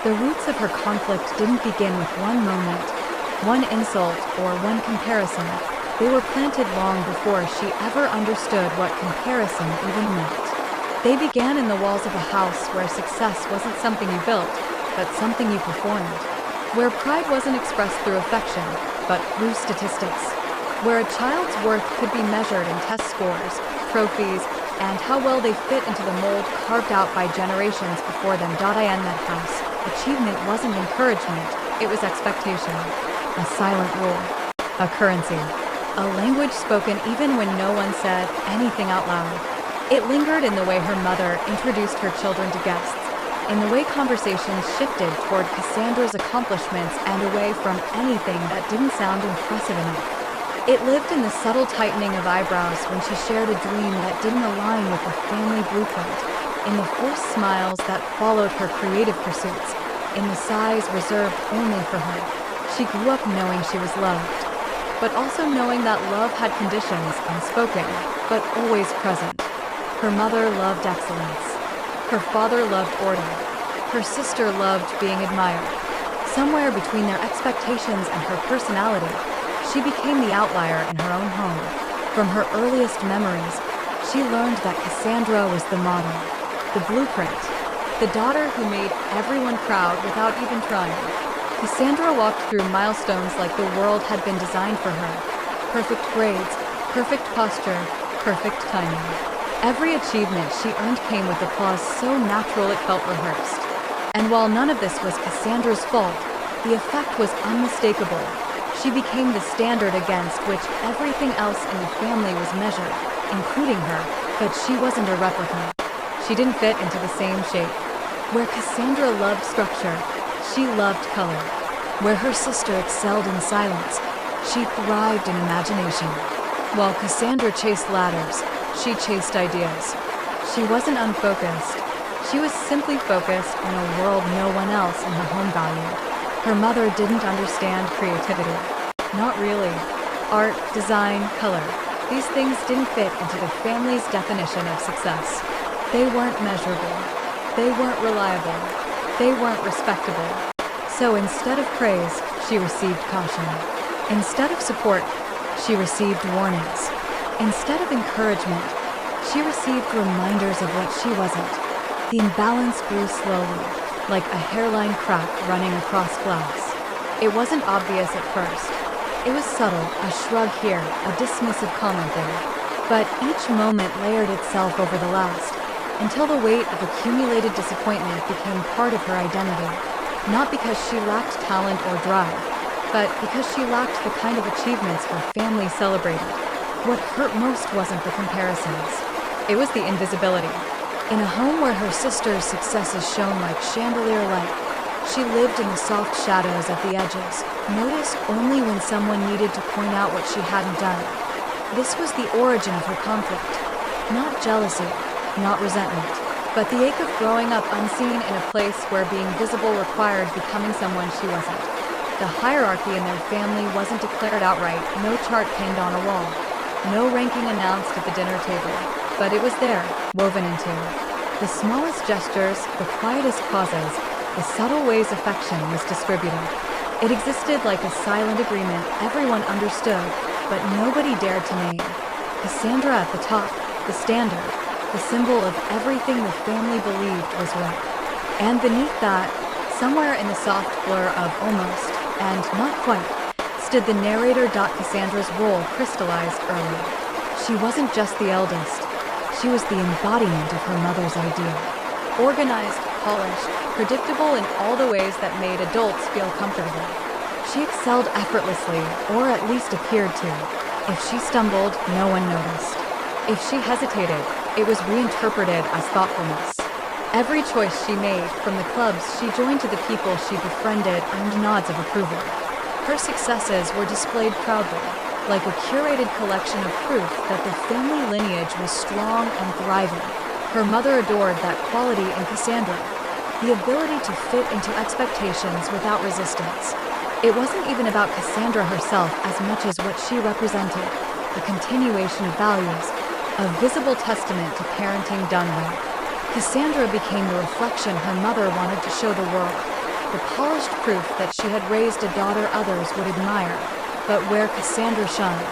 The roots of her conflict didn't begin with one moment, one insult, or one comparison. They were planted long before she ever understood what comparison even meant. They began in the walls of a house where success wasn't something you built, but something you performed. Where pride wasn't expressed through affection, but through statistics. Where a child's worth could be measured in test scores, trophies, and how well they fit into the mold carved out by generations before them. In that house, achievement wasn't encouragement, it was expectation. A silent rule. A currency. A language spoken even when no one said anything out loud. It lingered in the way her mother introduced her children to guests, in the way conversations shifted toward Cassandra's accomplishments and away from anything that didn't sound impressive enough. It lived in the subtle tightening of eyebrows when she shared a dream that didn't align with the family blueprint, in the forced smiles that followed her creative pursuits, in the sighs reserved only for her. She grew up knowing she was loved, but also knowing that love had conditions, unspoken, but always present. Her mother loved excellence. Her father loved order. Her sister loved being admired. Somewhere between their expectations and her personality, she became the outlier in her own home. From her earliest memories, she learned that Cassandra was the model, the blueprint, the daughter who made everyone proud without even trying. Cassandra walked through milestones like the world had been designed for her. Perfect grades, perfect posture, perfect timing. Every achievement she earned came with applause so natural it felt rehearsed. And while none of this was Cassandra's fault, the effect was unmistakable. She became the standard against which everything else in the family was measured, including her, but she wasn't a replica. She didn't fit into the same shape. Where Cassandra loved structure, she loved color. Where her sister excelled in silence, she thrived in imagination. While Cassandra chased ladders, she chased ideas. She wasn't unfocused. She was simply focused on a world no one else in her home valued. Her mother didn't understand creativity. Not really. Art, design, color. These things didn't fit into the family's definition of success. They weren't measurable. They weren't reliable. They weren't respectable. So instead of praise, she received caution. Instead of support, she received warnings. Instead of encouragement, she received reminders of what she wasn't. The imbalance grew slowly, like a hairline crack running across glass. It wasn't obvious at first. It was subtle, a shrug here, a dismissive comment there. But each moment layered itself over the last, until the weight of accumulated disappointment became part of her identity. Not because she lacked talent or drive, but because she lacked the kind of achievements her family celebrated. What hurt most wasn't the comparisons. It was the invisibility. In a home where her sister's successes shone like chandelier light, she lived in the soft shadows at the edges, noticed only when someone needed to point out what she hadn't done. This was the origin of her conflict. Not jealousy, not resentment, but the ache of growing up unseen in a place where being visible required becoming someone she wasn't. The hierarchy in their family wasn't declared outright, no chart pinned on a wall. No ranking announced at the dinner table, but it was there, woven into the smallest gestures, the quietest pauses, the subtle ways affection was distributed. It existed like a silent agreement everyone understood, but nobody dared to name. Cassandra at the top, the standard, the symbol of everything the family believed was right. And beneath that, somewhere in the soft blur of almost, and not quite, stood the narrator. Cassandra's role crystallized early. She wasn't just the eldest. She was the embodiment of her mother's ideal. Organized, polished, predictable in all the ways that made adults feel comfortable. She excelled effortlessly, or at least appeared to. If she stumbled, no one noticed. If she hesitated, it was reinterpreted as thoughtfulness. Every choice she made, from the clubs she joined to the people she befriended, earned nods of approval. Her successes were displayed proudly, like a curated collection of proof that the family lineage was strong and thriving. Her mother adored that quality in Cassandra, the ability to fit into expectations without resistance. It wasn't even about Cassandra herself as much as what she represented, a continuation of values, a visible testament to parenting done right. Cassandra became the reflection her mother wanted to show the world, the polished proof that she had raised a daughter others would admire, but where Cassandra shined.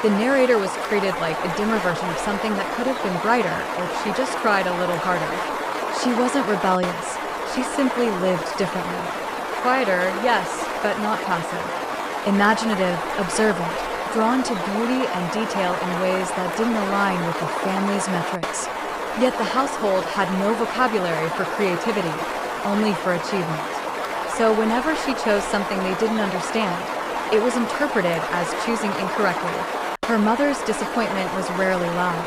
The narrator was treated like a dimmer version of something that could have been brighter if she just tried a little harder. She wasn't rebellious, she simply lived differently. Quieter, yes, but not passive. Imaginative, observant, drawn to beauty and detail in ways that didn't align with the family's metrics. Yet the household had no vocabulary for creativity, only for achievement. So whenever she chose something they didn't understand, it was interpreted as choosing incorrectly. Her mother's disappointment was rarely loud.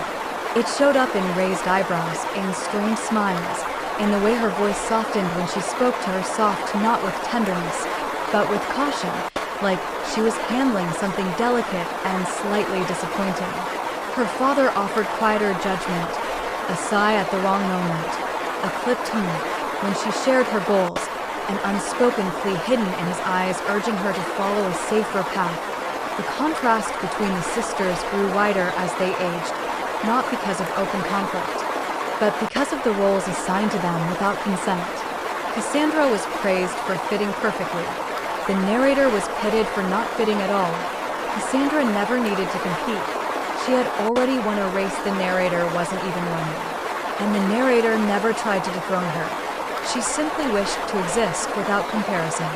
It showed up in raised eyebrows, in strange smiles, in the way her voice softened when she spoke to her soft, not with tenderness, but with caution, like she was handling something delicate and slightly disappointing. Her father offered quieter judgment, a sigh at the wrong moment, a clipped tone when she shared her goals, an unspoken plea hidden in his eyes urging her to follow a safer path. The contrast between the sisters grew wider as they aged, not because of open conflict, but because of the roles assigned to them without consent. Cassandra was praised for fitting perfectly. The narrator was pitted for not fitting at all. Cassandra never needed to compete. She had already won a race the narrator wasn't even running. And the narrator never tried to dethrone her. She simply wished to exist without comparison.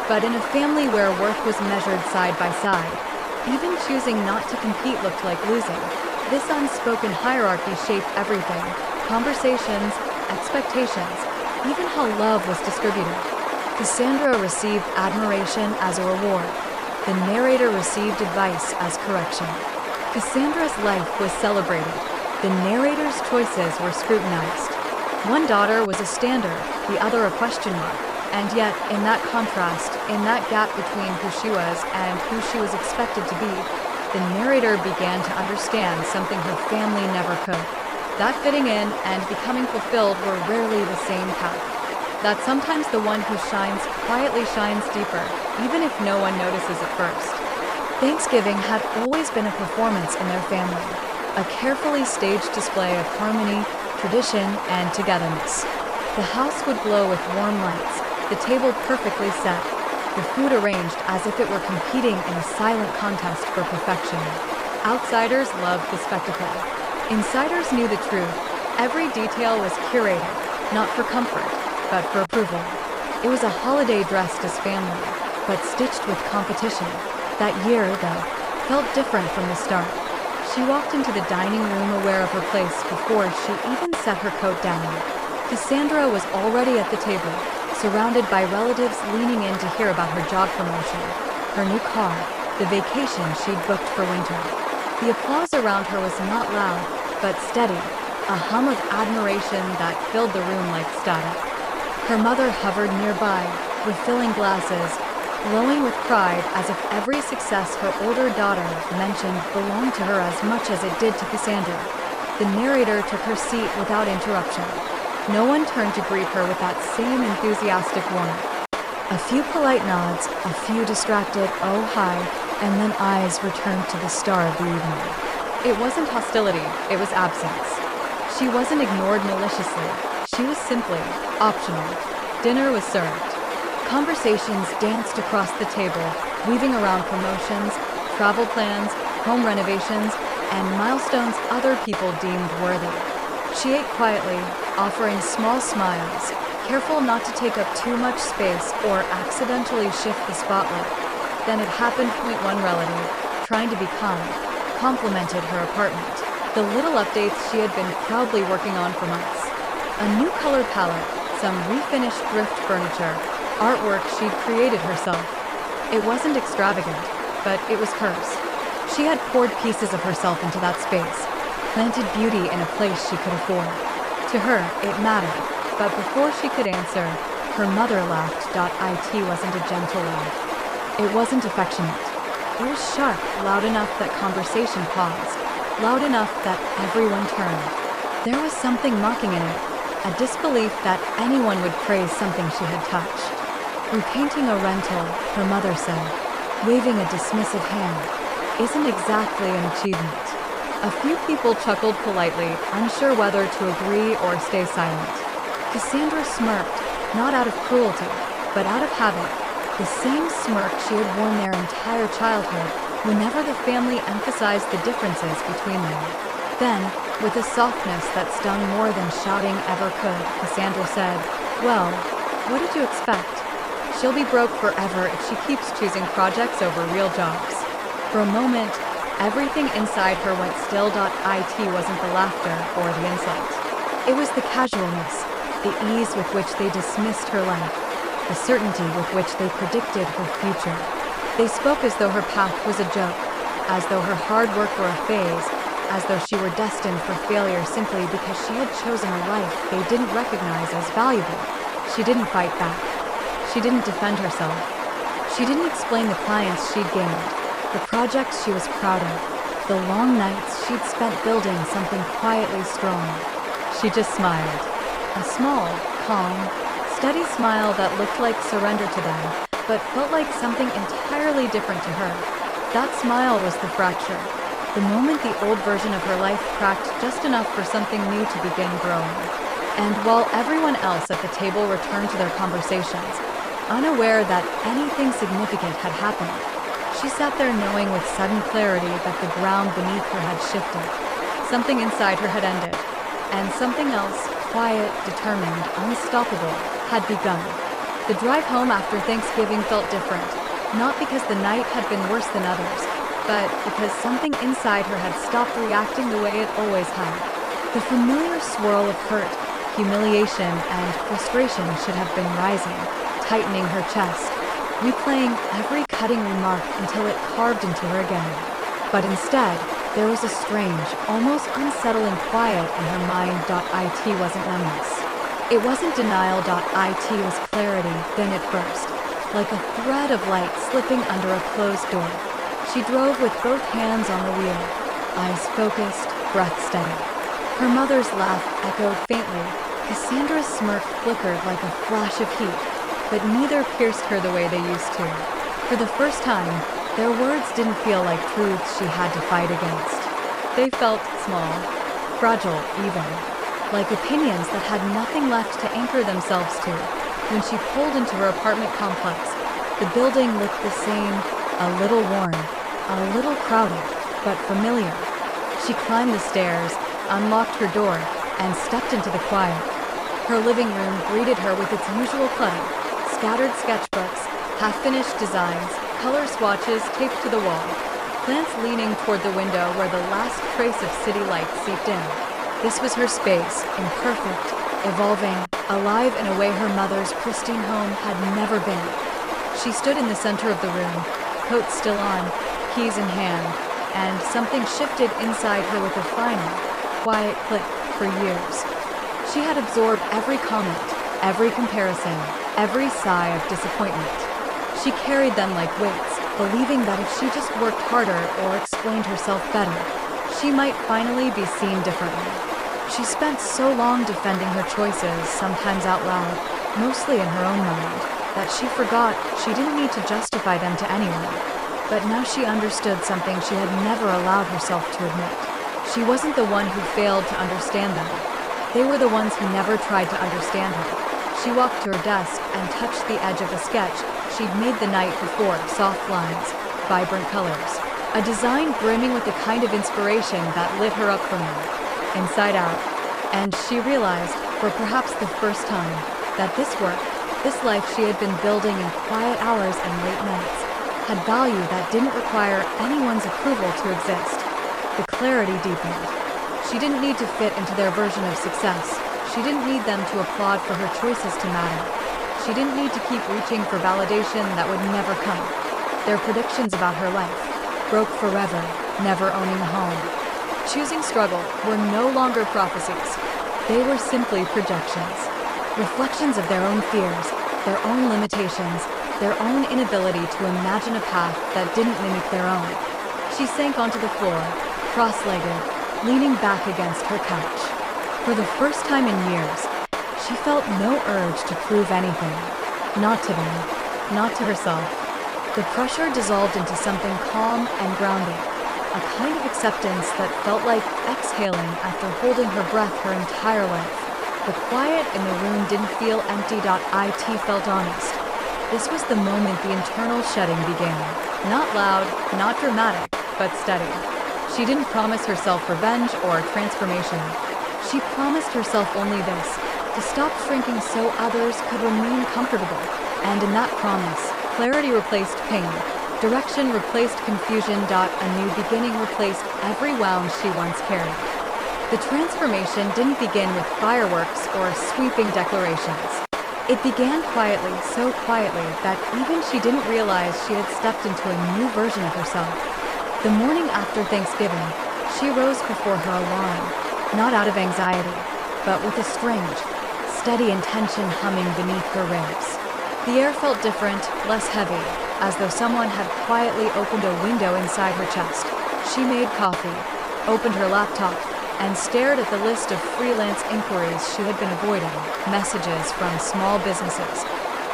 But in a family where worth was measured side by side, even choosing not to compete looked like losing. This unspoken hierarchy shaped everything: conversations, expectations, even how love was distributed. Cassandra received admiration as a reward. The narrator received advice as correction. Cassandra's life was celebrated. The narrator's choices were scrutinized. One daughter was a standard, the other a question mark. And yet, in that contrast, in that gap between who she was and who she was expected to be, the narrator began to understand something her family never could. That fitting in and becoming fulfilled were rarely the same path. That sometimes the one who shines quietly shines deeper, even if no one notices at first. Thanksgiving had always been a performance in their family, a carefully staged display of harmony, tradition, and togetherness. The house would glow with warm lights, the table perfectly set, the food arranged as if it were competing in a silent contest for perfection. Outsiders loved the spectacle. Insiders knew the truth. Every detail was curated, not for comfort, but for approval. It was a holiday dressed as family, but stitched with competition. That year, though, felt different from the start. She walked into the dining room aware of her place before she even set her coat down. Cassandra was already at the table, surrounded by relatives leaning in to hear about her job promotion, her new car, the vacation she'd booked for winter. The applause around her was not loud, but steady, a hum of admiration that filled the room like static. Her mother hovered nearby, refilling glasses, glowing with pride as if every success her older daughter mentioned belonged to her as much as it did to Cassandra. The narrator took her seat without interruption. No one turned to greet her with that same enthusiastic warmth. A few polite nods, a few distracted "oh hi," and then eyes returned to the star of the evening. It wasn't hostility, it was absence. She wasn't ignored maliciously, she was simply optional. Dinner was served. Conversations danced across the table, weaving around promotions, travel plans, home renovations, and milestones other people deemed worthy. She ate quietly, offering small smiles, careful not to take up too much space or accidentally shift the spotlight. Then it happened. One relative, trying to be kind, complimented her apartment, the little updates she had been proudly working on for months. A new color palette, some refinished thrift furniture, artwork she'd created herself. It wasn't extravagant, but it was hers. She had poured pieces of herself into that space, planted beauty in a place she could afford. To her, it mattered, but before she could answer, her mother laughed. It wasn't a gentle laugh. It wasn't affectionate. It was sharp, loud enough that conversation paused, loud enough that everyone turned. There was something mocking in it, a disbelief that anyone would praise something she had touched. Repainting a rental, her mother said, waving a dismissive hand, isn't exactly an achievement. A few people chuckled politely, unsure whether to agree or stay silent. Cassandra smirked, not out of cruelty, but out of habit, the same smirk she had worn their entire childhood whenever the family emphasized the differences between them. Then, with a softness that stung more than shouting ever could, Cassandra said, "Well, what did you expect? She'll be broke forever if she keeps choosing projects over real jobs." For a moment, everything inside her went still. It wasn't the laughter or the insult. It was the casualness, the ease with which they dismissed her life, the certainty with which they predicted her future. They spoke as though her path was a joke, as though her hard work were a phase, as though she were destined for failure simply because she had chosen a life they didn't recognize as valuable. She didn't fight back. She didn't defend herself. She didn't explain the clients she'd gained, the projects she was proud of, the long nights she'd spent building something quietly strong. She just smiled. A small, calm, steady smile that looked like surrender to them, but felt like something entirely different to her. That smile was the fracture. The moment the old version of her life cracked just enough for something new to begin growing. And while everyone else at the table returned to their conversations, unaware that anything significant had happened, she sat there knowing with sudden clarity that the ground beneath her had shifted. Something inside her had ended, and something else, quiet, determined, unstoppable, had begun. The drive home after Thanksgiving felt different, not because the night had been worse than others, but because something inside her had stopped reacting the way it always had. The familiar swirl of hurt, humiliation, and frustration should have been rising, tightening her chest, replaying every cutting remark until it carved into her again. But instead, there was a strange, almost unsettling quiet in her mind. It wasn't numbness. It wasn't denial. It was clarity. Then it burst, like a thread of light slipping under a closed door. She drove with both hands on the wheel, eyes focused, breath steady. Her mother's laugh echoed faintly. Cassandra's smirk flickered like a flash of heat, but neither pierced her the way they used to. For the first time, their words didn't feel like truths she had to fight against. They felt small, fragile even, like opinions that had nothing left to anchor themselves to. When she pulled into her apartment complex, the building looked the same, a little worn, a little crowded, but familiar. She climbed the stairs, unlocked her door, and stepped into the quiet. Her living room greeted her with its usual clutter: scattered sketchbooks, half-finished designs, color swatches taped to the wall, plants leaning toward the window where the last trace of city light seeped in. This was her space, imperfect, evolving, alive in a way her mother's pristine home had never been. She stood in the center of the room, coat still on, keys in hand, and something shifted inside her with a final, quiet click. For years, she had absorbed every comment, every comparison, every sigh of disappointment. She carried them like weights, believing that if she just worked harder or explained herself better, she might finally be seen differently. She spent so long defending her choices, sometimes out loud, mostly in her own mind, that she forgot she didn't need to justify them to anyone. But now she understood something she had never allowed herself to admit. She wasn't the one who failed to understand them. They were the ones who never tried to understand her. She walked to her desk and touched the edge of a sketch she'd made the night before. Soft lines, vibrant colors, a design brimming with the kind of inspiration that lit her up from inside out. And she realized, for perhaps the first time, that this work, this life she had been building in quiet hours and late nights, had value that didn't require anyone's approval to exist. The clarity deepened. She didn't need to fit into their version of success. She didn't need them to applaud for her choices to matter. She didn't need to keep reaching for validation that would never come. Their predictions about her life, broke forever, never owning a home, choosing struggle, were no longer prophecies. They were simply projections, reflections of their own fears, their own limitations, their own inability to imagine a path that didn't mimic their own. She sank onto the floor, cross-legged, leaning back against her couch. For the first time in years, she felt no urge to prove anything. Not to them, not to herself. The pressure dissolved into something calm and grounding, a kind of acceptance that felt like exhaling after holding her breath her entire life. The quiet in the room didn't feel empty. It felt honest. This was the moment the internal shedding began. Not loud, not dramatic, but steady. She didn't promise herself revenge or transformation. She promised herself only this: to stop shrinking so others could remain comfortable. And in that promise, clarity replaced pain. Direction replaced confusion. A new beginning replaced every wound she once carried. The transformation didn't begin with fireworks or sweeping declarations. It began quietly, so quietly that even she didn't realize she had stepped into a new version of herself. The morning after Thanksgiving, she rose before her alarm, not out of anxiety, but with a strange, steady intention humming beneath her ribs. The air felt different, less heavy, as though someone had quietly opened a window inside her chest. She made coffee, opened her laptop, and stared at the list of freelance inquiries she had been avoiding. Messages from small businesses,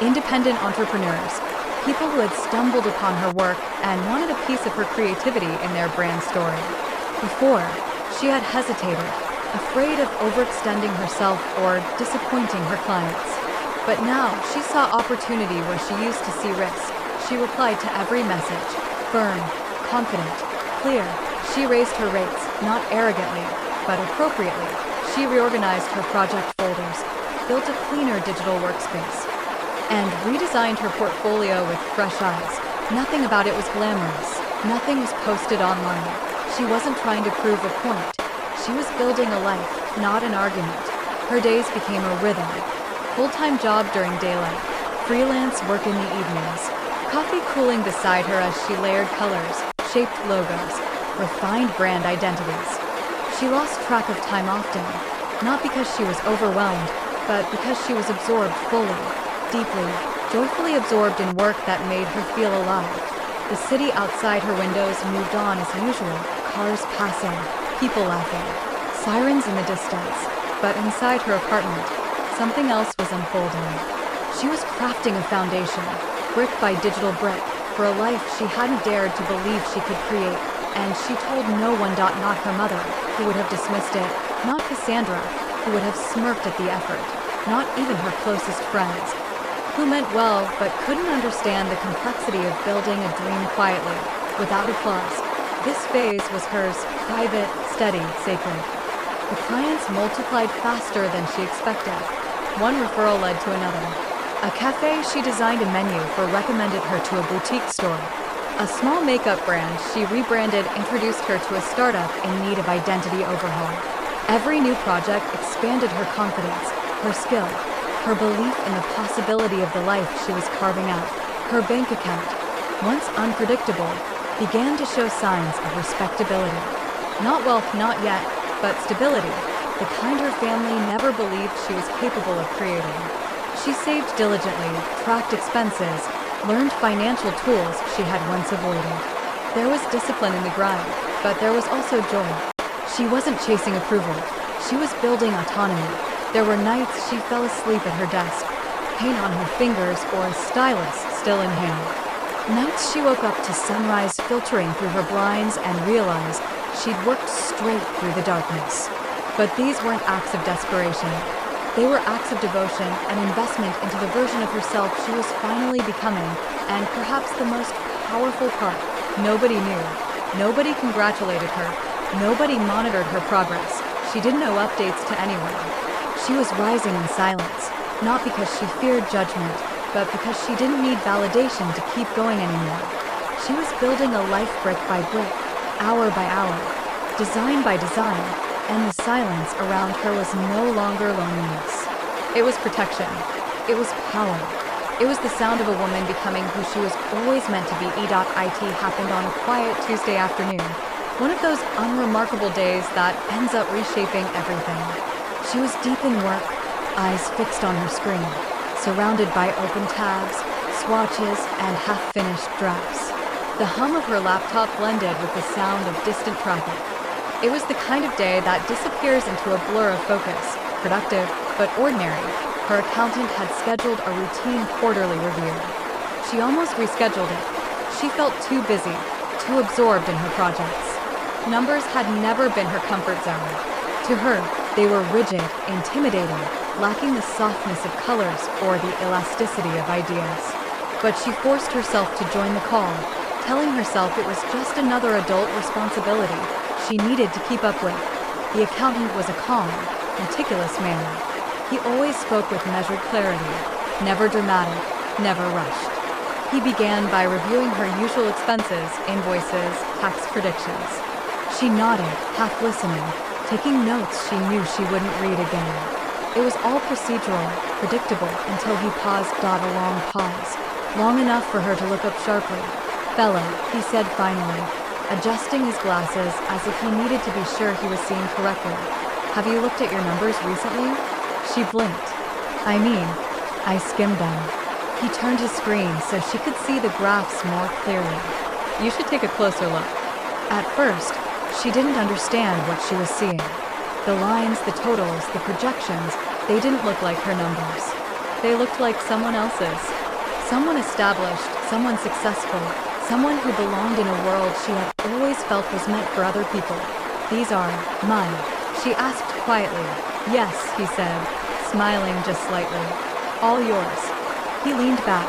independent entrepreneurs, people who had stumbled upon her work and wanted a piece of her creativity in their brand story. Before, she had hesitated, afraid of overextending herself or disappointing her clients. But now she saw opportunity where she used to see risk. She replied to every message, firm, confident, clear. She raised her rates, not arrogantly, but appropriately. She reorganized her project folders, built a cleaner digital workspace, and redesigned her portfolio with fresh eyes. Nothing about it was glamorous. Nothing was posted online. She wasn't trying to prove a point. She was building a life, not an argument. Her days became a rhythm. Full-time job during daylight, freelance work in the evenings, coffee cooling beside her as she layered colors, shaped logos, refined brand identities. She lost track of time often, not because she was overwhelmed, but because she was absorbed fully, deeply, joyfully absorbed in work that made her feel alive. The city outside her windows moved on as usual, cars passing, people laughing, sirens in the distance. But inside her apartment, something else was unfolding. She was crafting a foundation, brick by digital brick, for a life she hadn't dared to believe she could create. And she told no one. Not her mother, who would have dismissed it, not Cassandra, who would have smirked at the effort, not even her closest friends, who meant well but couldn't understand the complexity of building a dream quietly, without applause. This phase was hers, private, steady, sacred. The clients multiplied faster than she expected. One referral led to another. A cafe she designed a menu for recommended her to a boutique store. A small makeup brand she rebranded introduced her to a startup in need of identity overhaul. Every new project expanded her confidence, her skill, her belief in the possibility of the life she was carving out. Her bank account, once unpredictable, began to show signs of respectability. Not wealth, not yet, but stability, the kind her family never believed she was capable of creating. She saved diligently, tracked expenses, learned financial tools she had once avoided. There was discipline in the grind, but there was also joy. She wasn't chasing approval. She was building autonomy. There were nights she fell asleep at her desk, paint on her fingers or a stylus still in hand. Nights she woke up to sunrise filtering through her blinds and realized she'd worked straight through the darkness. But these weren't acts of desperation. They were acts of devotion and investment into the version of herself she was finally becoming, and perhaps the most powerful part, nobody knew. Nobody congratulated her. Nobody monitored her progress. She didn't owe updates to anyone. She was rising in silence, not because she feared judgment, but because she didn't need validation to keep going anymore. She was building a life brick by brick, hour by hour, design by design, and the silence around her was no longer loneliness. It was protection. It was power. It was the sound of a woman becoming who she was always meant to be. It happened on a quiet Tuesday afternoon, one of those unremarkable days that ends up reshaping everything. She was deep in work, eyes fixed on her screen, surrounded by open tabs, swatches, and half-finished drafts. The hum of her laptop blended with the sound of distant traffic. It was the kind of day that disappears into a blur of focus, productive but ordinary. Her accountant had scheduled a routine quarterly review. She almost rescheduled it. She felt too busy, too absorbed in her projects. Numbers had never been her comfort zone. To her, they were rigid, intimidating, lacking the softness of colors or the elasticity of ideas. But she forced herself to join the call, telling herself it was just another adult responsibility she needed to keep up with. The accountant was a calm, meticulous man. He always spoke with measured clarity, never dramatic, never rushed. He began by reviewing her usual expenses, invoices, tax predictions. She nodded, half listening, taking notes she knew she wouldn't read again. It was all procedural, predictable, until he paused. A long pause, long enough for her to look up sharply. "Fellow," he said finally, adjusting his glasses as if he needed to be sure he was seeing correctly. "Have you looked at your numbers recently?" She blinked. I skimmed them." He turned his screen so she could see the graphs more clearly. "You should take a closer look." At first, she didn't understand what she was seeing. The lines, the totals, the projections, they didn't look like her numbers. They looked like someone else's. Someone established, someone successful, someone who belonged in a world she had always felt was meant for other people. "These are mine?" she asked quietly. "Yes," he said, smiling just slightly. "All yours." He leaned back,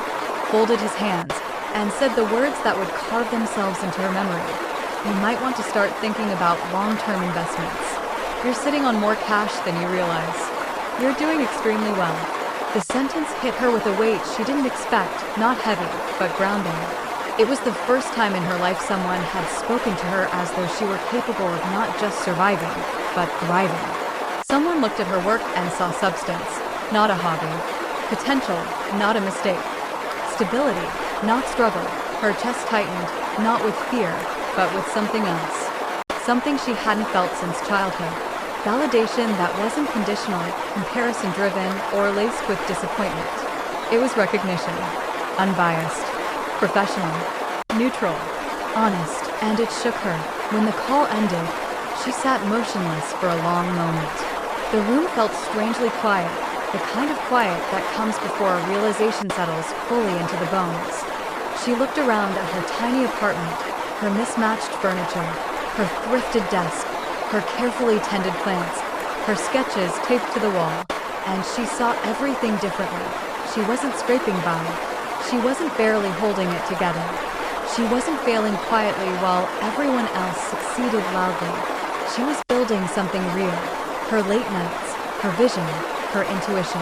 folded his hands, and said the words that would carve themselves into her memory. "You might want to start thinking about long-term investments. You're sitting on more cash than you realize. You're doing extremely well." The sentence hit her with a weight she didn't expect, not heavy, but grounding. It was the first time in her life someone had spoken to her as though she were capable of not just surviving, but thriving. Someone looked at her work and saw substance, not a hobby. Potential, not a mistake. Stability, not struggle. Her chest tightened, not with fear, but with something else. Something she hadn't felt since childhood. Validation that wasn't conditional, comparison-driven, or laced with disappointment. It was recognition. Unbiased. Professional. Neutral. Honest. And it shook her. When the call ended, she sat motionless for a long moment. The room felt strangely quiet, the kind of quiet that comes before a realization settles fully into the bones. She looked around at her tiny apartment, her mismatched furniture, her thrifted desk, her carefully tended plants, her sketches taped to the wall, and she saw everything differently. She wasn't scraping by. She wasn't barely holding it together. She wasn't failing quietly while everyone else succeeded loudly. She was building something real. Her late nights, her vision, her intuition,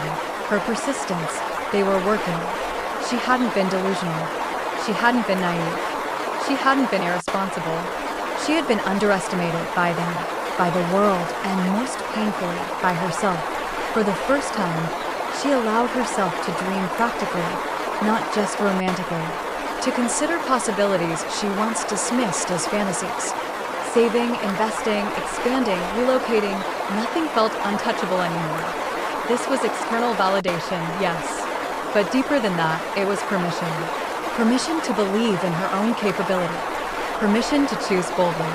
her persistence, they were working. She hadn't been delusional. She hadn't been naive. She hadn't been irresponsible. She had been underestimated by them, by the world, and most painfully, by herself. For the first time, she allowed herself to dream practically, not just romantically. To consider possibilities she once dismissed as fantasies. Saving, investing, expanding, relocating, nothing felt untouchable anymore. This was external validation, yes. But deeper than that, it was permission. Permission to believe in her own capability. Permission to choose boldly.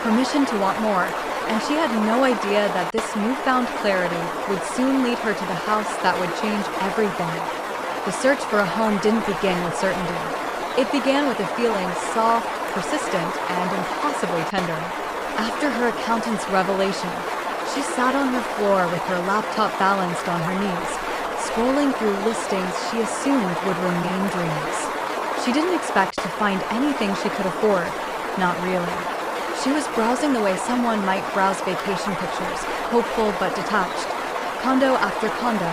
Permission to want more. And she had no idea that this newfound clarity would soon lead her to the house that would change everything. The search for a home didn't begin with certainty. It began with a feeling soft, persistent, and impossibly tender. After her accountant's revelation, she sat on her floor with her laptop balanced on her knees, scrolling through listings she assumed would remain dreams. She didn't expect to find anything she could afford, not really. She was browsing the way someone might browse vacation pictures, hopeful but detached. Condo after condo,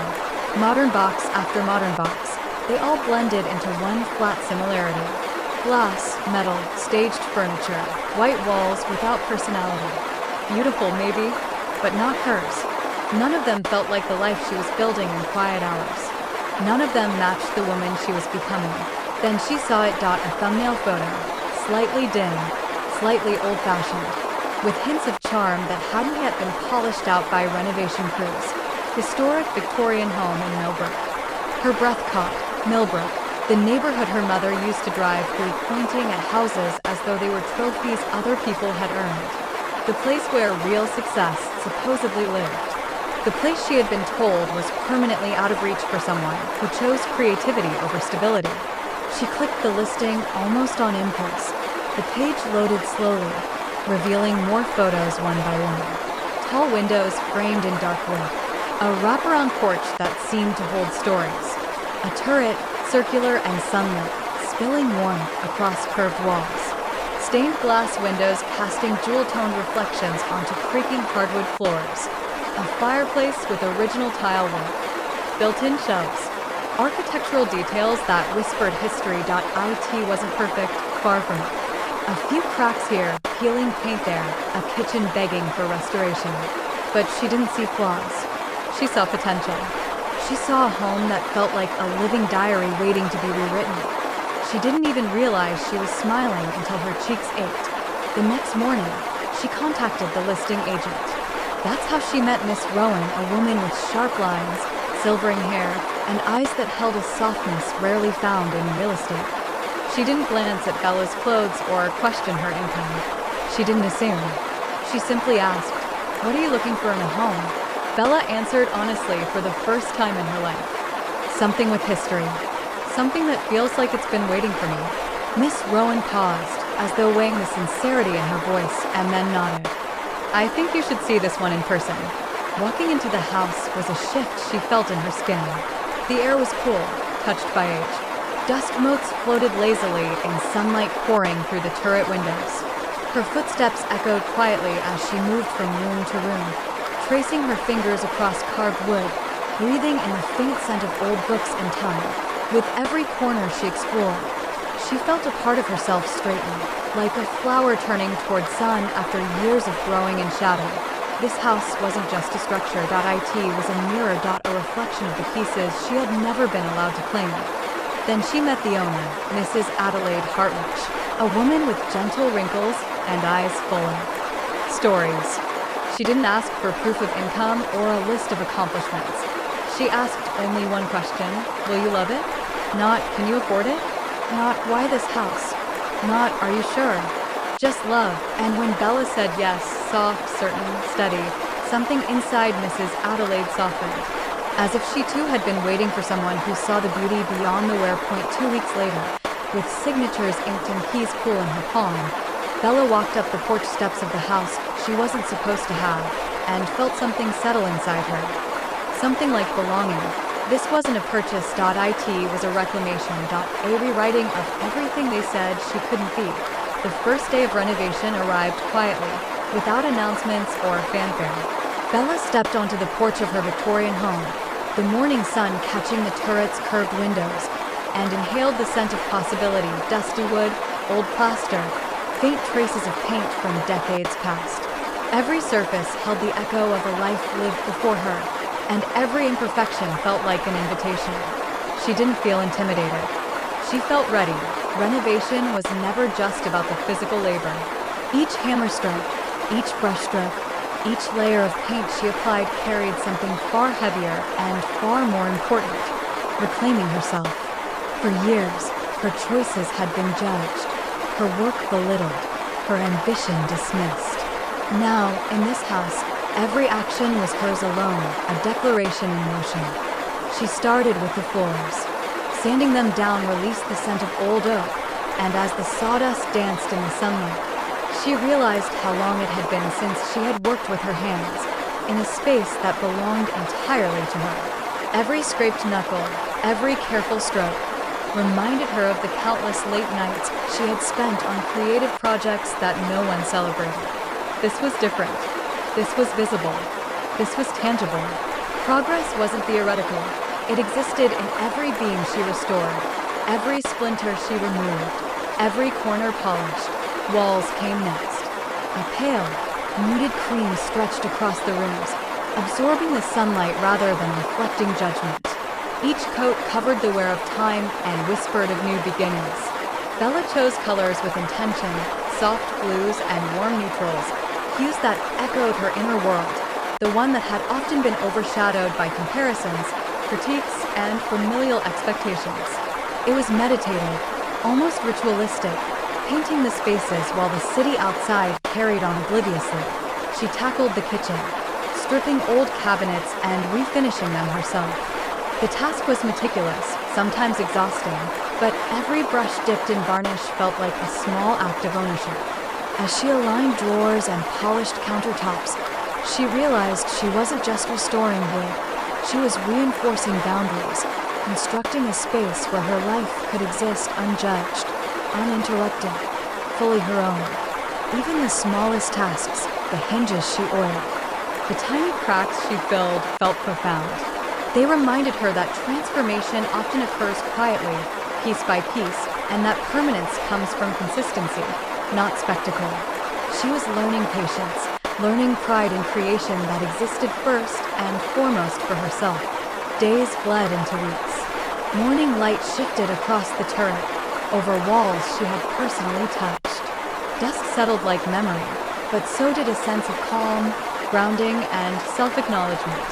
modern box after modern box, they all blended into one flat similarity. Glass, metal, staged furniture, white walls without personality. Beautiful maybe, but not hers. None of them felt like the life she was building in quiet hours. None of them matched the woman she was becoming. Then she saw it. A thumbnail photo, slightly dim, slightly old-fashioned, with hints of charm that hadn't yet been polished out by renovation crews. Historic Victorian home in Millbrook. Her breath caught. Millbrook, the neighborhood her mother used to drive through, pointing at houses as though they were trophies other people had earned. The place where real success supposedly lived. The place she had been told was permanently out of reach for someone who chose creativity over stability. She clicked the listing almost on impulse. The page loaded slowly, revealing more photos one by one. Tall windows framed in dark wood. A wraparound porch that seemed to hold stories. A turret circular and sunlit, spilling warmth across curved walls. Stained glass windows casting jewel-toned reflections onto creaking hardwood floors. A fireplace with original tile work. Built-in shelves. Architectural details that whispered history.it wasn't perfect, far from it. A few cracks here, peeling paint there, a kitchen begging for restoration. But she didn't see flaws. She saw potential. She saw a home that felt like a living diary waiting to be rewritten. She didn't even realize she was smiling until her cheeks ached. The next morning, she contacted the listing agent. That's how she met Miss Rowan, a woman with sharp lines, silvering hair, and eyes that held a softness rarely found in real estate. She didn't glance at Bella's clothes or question her income. She didn't assume. She simply asked, "What are you looking for in a home?" Bella answered honestly for the first time in her life. "Something with history. Something that feels like it's been waiting for me." Miss Rowan paused, as though weighing the sincerity in her voice, and then nodded. "I think you should see this one in person." Walking into the house was a shift she felt in her skin. The air was cool, touched by age. Dust motes floated lazily in sunlight pouring through the turret windows. Her footsteps echoed quietly as she moved from room to room, tracing her fingers across carved wood, breathing in the faint scent of old books and time. With every corner she explored, she felt a part of herself straighten, like a flower turning toward sun after years of growing in shadow. This house wasn't just a structure.it was a mirror. A reflection of the pieces she had never been allowed to claim. Then she met the owner, Mrs. Adelaide Hartwich, a woman with gentle wrinkles and eyes full of stories. She didn't ask for proof of income or a list of accomplishments. She asked only one question: "Will you love it?" Not, "Can you afford it?" Not, "Why this house?" Not, "Are you sure?" Just love. And when Bella said yes, soft, certain, steady, something inside Mrs. Adelaide softened. As if she too had been waiting for someone who saw the beauty beyond the wear point. 2 weeks later, with signatures inked in keys cool in her palm, Bella walked up the porch steps of the house she wasn't supposed to have, and felt something settle inside her. Something like belonging. This wasn't a purchase.it was a reclamation.a rewriting of everything they said she couldn't be. The first day of renovation arrived quietly, without announcements or fanfare. Bella stepped onto the porch of her Victorian home, the morning sun catching the turret's curved windows, and inhaled the scent of possibility: dusty wood, old plaster, faint traces of paint from decades past. Every surface held the echo of a life lived before her, and every imperfection felt like an invitation. She didn't feel intimidated. She felt ready. Renovation was never just about the physical labor. Each hammer stroke, each brushstroke, each layer of paint she applied carried something far heavier and far more important: reclaiming herself. For years, her choices had been judged, her work belittled, her ambition dismissed. Now, in this house, every action was hers alone, a declaration in motion. She started with the floors. Sanding them down released the scent of old oak, and as the sawdust danced in the sunlight, she realized how long it had been since she had worked with her hands, in a space that belonged entirely to her. Every scraped knuckle, every careful stroke, reminded her of the countless late nights she had spent on creative projects that no one celebrated. This was different. This was visible. This was tangible. Progress wasn't theoretical. It existed in every beam she restored, every splinter she removed, every corner polished. Walls came next. A pale, muted cream stretched across the rooms, absorbing the sunlight rather than reflecting judgment. Each coat covered the wear of time and whispered of new beginnings. Bella chose colors with intention: soft blues and warm neutrals, hues that echoed her inner world, the one that had often been overshadowed by comparisons, critiques, and familial expectations. It was meditative, almost ritualistic, painting the spaces while the city outside carried on obliviously. She tackled the kitchen, stripping old cabinets and refinishing them herself. The task was meticulous, sometimes exhausting, but every brush dipped in varnish felt like a small act of ownership. As she aligned drawers and polished countertops, she realized she wasn't just restoring wood. She was reinforcing boundaries, constructing a space where her life could exist unjudged, uninterrupted, fully her own. Even the smallest tasks, the hinges she oiled, the tiny cracks she filled, felt profound. They reminded her that transformation often occurs quietly, piece by piece, and that permanence comes from consistency, not spectacle. She was learning patience, learning pride in creation that existed first and foremost for herself. Days bled into weeks. Morning light shifted across the turret, over walls she had personally touched. Dusk settled like memory, but so did a sense of calm, grounding, and self-acknowledgement.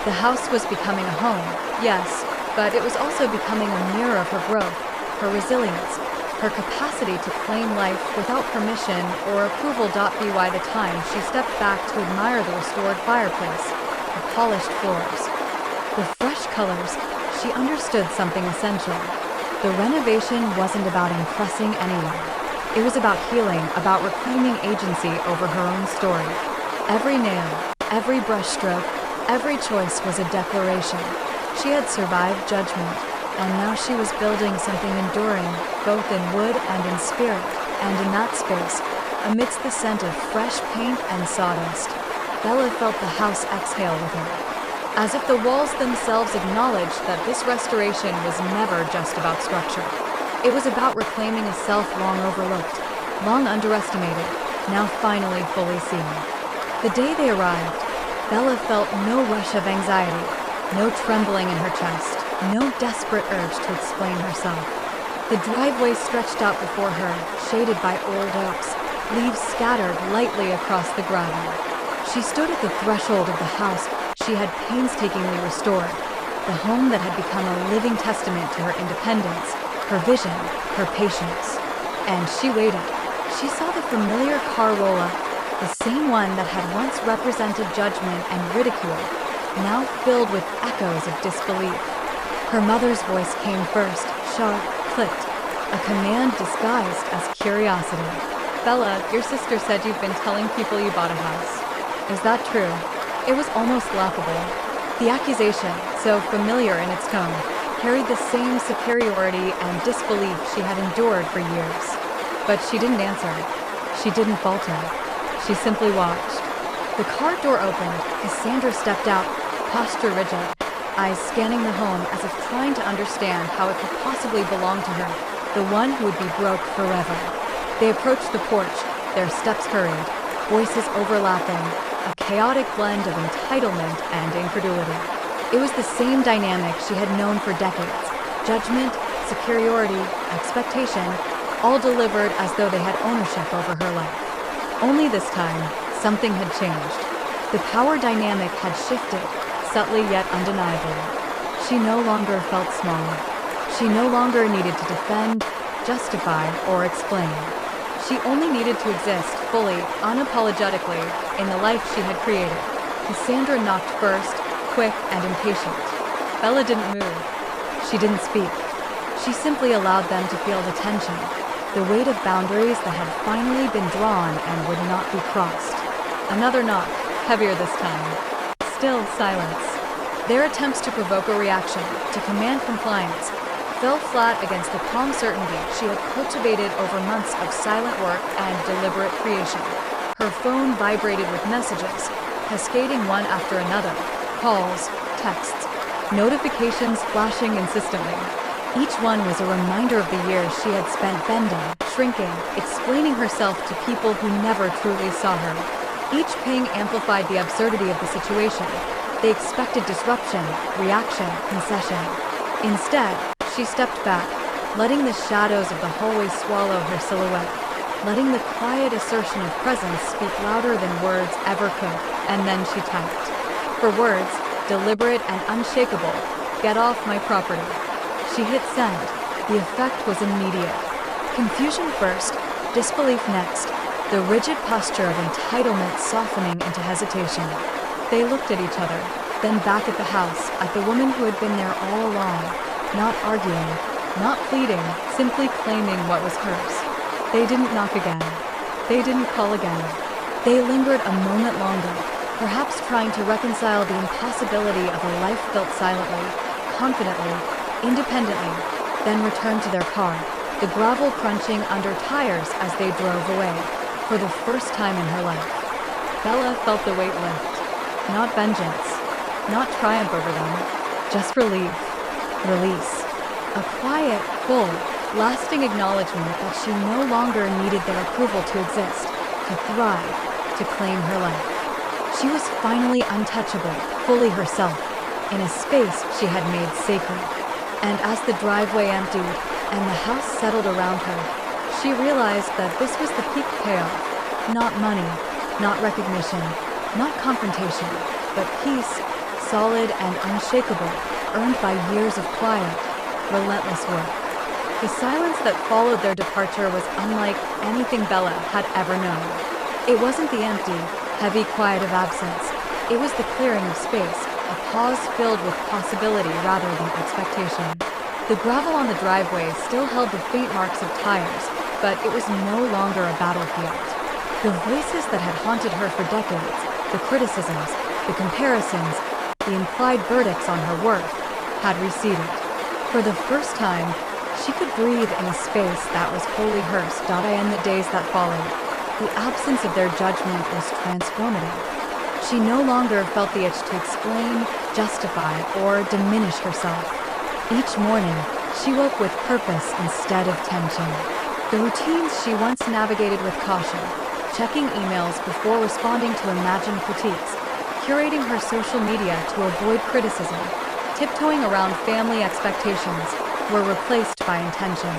The house was becoming a home, yes, but it was also becoming a mirror of her growth, her resilience, her capacity to claim life without permission or approval. By the time she stepped back to admire the restored fireplace, the polished floors, the fresh colors, she understood something essential. The renovation wasn't about impressing anyone. It was about healing, about reclaiming agency over her own story. Every nail, every brushstroke, every choice was a declaration. She had survived judgment, and now she was building something enduring, both in wood and in spirit. And in that space, amidst the scent of fresh paint and sawdust, Bella felt the house exhale with her. As if the walls themselves acknowledged that this restoration was never just about structure. It was about reclaiming a self long overlooked, long underestimated, now finally fully seen. The day they arrived, Bella felt no rush of anxiety, no trembling in her chest, no desperate urge to explain herself. The driveway stretched out before her, shaded by old oaks, leaves scattered lightly across the gravel. She stood at the threshold of the house she had painstakingly restored, the home that had become a living testament to her independence, her vision, her patience. And she waited. She saw the familiar car roll up, the same one that had once represented judgment and ridicule, now filled with echoes of disbelief. Her mother's voice came first, sharp, clipped, a command disguised as curiosity. "Bella, your sister said you've been telling people you bought a house. Is that true?" It was almost laughable. The accusation, so familiar in its tone, carried the same superiority and disbelief she had endured for years. But she didn't answer. She didn't falter. She simply watched. The car door opened. Cassandra stepped out, posture rigid, eyes scanning the home as if trying to understand how it could possibly belong to her, the one who would be broke forever. They approached the porch, their steps hurried, voices overlapping, a chaotic blend of entitlement and incredulity. It was the same dynamic she had known for decades. Judgment, superiority, expectation, all delivered as though they had ownership over her life. Only this time, something had changed. The power dynamic had shifted, subtly yet undeniably. She no longer felt small. She no longer needed to defend, justify, or explain. She only needed to exist fully, unapologetically, in the life she had created. Cassandra knocked first, quick and impatient. Bella didn't move. She didn't speak. She simply allowed them to feel the tension, the weight of boundaries that had finally been drawn and would not be crossed. Another knock, heavier this time. Still silence. Their attempts to provoke a reaction, to command compliance, fell flat against the calm certainty she had cultivated over months of silent work and deliberate creation. Her phone vibrated with messages, cascading one after another, calls, texts, notifications flashing insistently. Each one was a reminder of the years she had spent bending, shrinking, explaining herself to people who never truly saw her. Each ping amplified the absurdity of the situation. They expected disruption, reaction, concession. Instead, she stepped back, letting the shadows of the hallway swallow her silhouette, letting the quiet assertion of presence speak louder than words ever could. And then she typed. For words, deliberate and unshakable, "Get off my property." She hit send. The effect was immediate. Confusion first, disbelief next, the rigid posture of entitlement softening into hesitation. They looked at each other, then back at the house, at the woman who had been there all along, not arguing, not pleading, simply claiming what was hers. They didn't knock again. They didn't call again. They lingered a moment longer, perhaps trying to reconcile the impossibility of a life built silently, confidently, independently, then returned to their car, the gravel crunching under tires as they drove away. For the first time in her life, Bella felt the weight lift. Not vengeance, not triumph over them, just relief, release. A quiet, full, lasting acknowledgement that she no longer needed their approval to exist, to thrive, to claim her life. She was finally untouchable, fully herself, in a space she had made sacred. And as the driveway emptied and the house settled around her, she realized that this was the peak payoff. Not money, not recognition, not confrontation, but peace, solid and unshakable, earned by years of quiet, relentless work. The silence that followed their departure was unlike anything Bella had ever known. It wasn't the empty, heavy quiet of absence. It was the clearing of space, a pause filled with possibility rather than expectation. The gravel on the driveway still held the faint marks of tires, but it was no longer a battlefield. The voices that had haunted her for decades, the criticisms, the comparisons, the implied verdicts on her worth, had receded. For the first time, she could breathe in a space that was wholly hers. In the days that followed, the absence of their judgment was transformative. She no longer felt the itch to explain, justify, or diminish herself. Each morning, she woke with purpose instead of tension. The routines she once navigated with caution, checking emails before responding to imagined critiques, curating her social media to avoid criticism, tiptoeing around family expectations, were replaced by intention.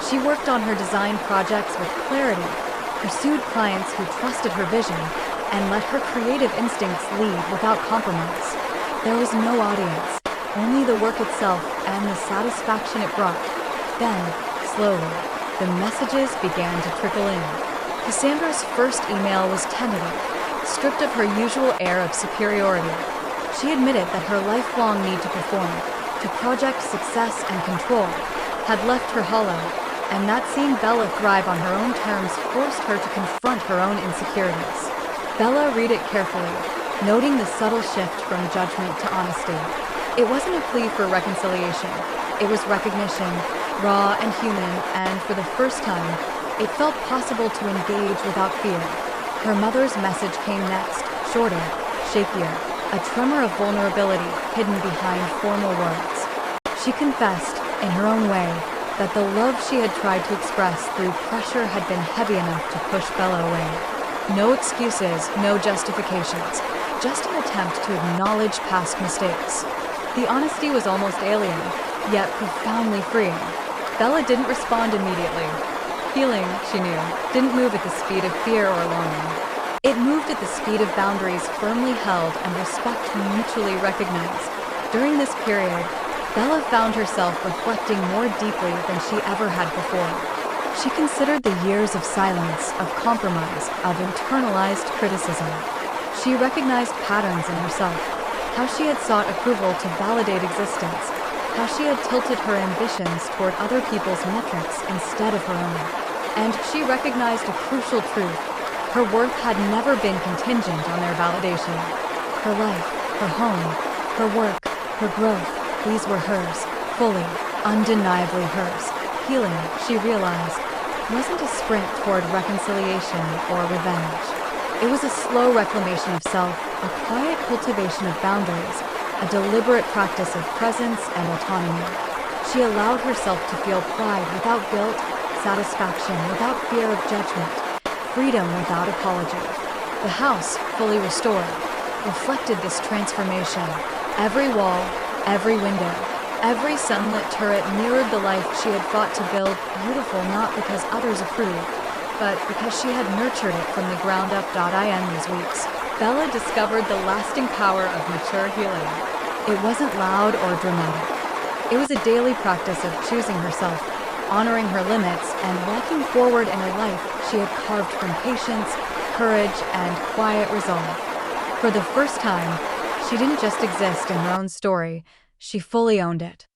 She worked on her design projects with clarity, pursued clients who trusted her vision, and let her creative instincts lead without compromise. There was no audience, only the work itself and the satisfaction it brought. Then, slowly, the messages began to trickle in. Cassandra's first email was tentative, stripped of her usual air of superiority. She admitted that her lifelong need to perform, to project success and control, had left her hollow, and that seeing Bella thrive on her own terms forced her to confront her own insecurities. Bella read it carefully, noting the subtle shift from judgment to honesty. It wasn't a plea for reconciliation. It was recognition, raw and human, and for the first time, it felt possible to engage without fear. Her mother's message came next, shorter, shakier, a tremor of vulnerability hidden behind formal words. She confessed, in her own way, that the love she had tried to express through pressure had been heavy enough to push Bella away. No excuses, no justifications, just an attempt to acknowledge past mistakes. The honesty was almost alien, yet profoundly freeing. Bella didn't respond immediately. Healing, she knew, didn't move at the speed of fear or longing. It moved at the speed of boundaries firmly held and respect mutually recognized. During this period, Bella found herself reflecting more deeply than she ever had before. She considered the years of silence, of compromise, of internalized criticism. She recognized patterns in herself, how she had sought approval to validate existence, how she had tilted her ambitions toward other people's metrics instead of her own. And she recognized a crucial truth. Her worth had never been contingent on their validation. Her life, her home, her work, her growth, these were hers, fully, undeniably hers. Healing, she realized, wasn't a sprint toward reconciliation or revenge. It was a slow reclamation of self, a quiet cultivation of boundaries, a deliberate practice of presence and autonomy. She allowed herself to feel pride without guilt, satisfaction without fear of judgment, freedom without apology. The house, fully restored, reflected this transformation. Every wall, every window, every sunlit turret mirrored the life she had fought to build, beautiful not because others approved, but because she had nurtured it from the ground up. In these weeks, Bella discovered the lasting power of mature healing. It wasn't loud or dramatic. It was a daily practice of choosing herself, honoring her limits, and walking forward in a life she had carved from patience, courage, and quiet resolve. For the first time, she didn't just exist in her own story, she fully owned it.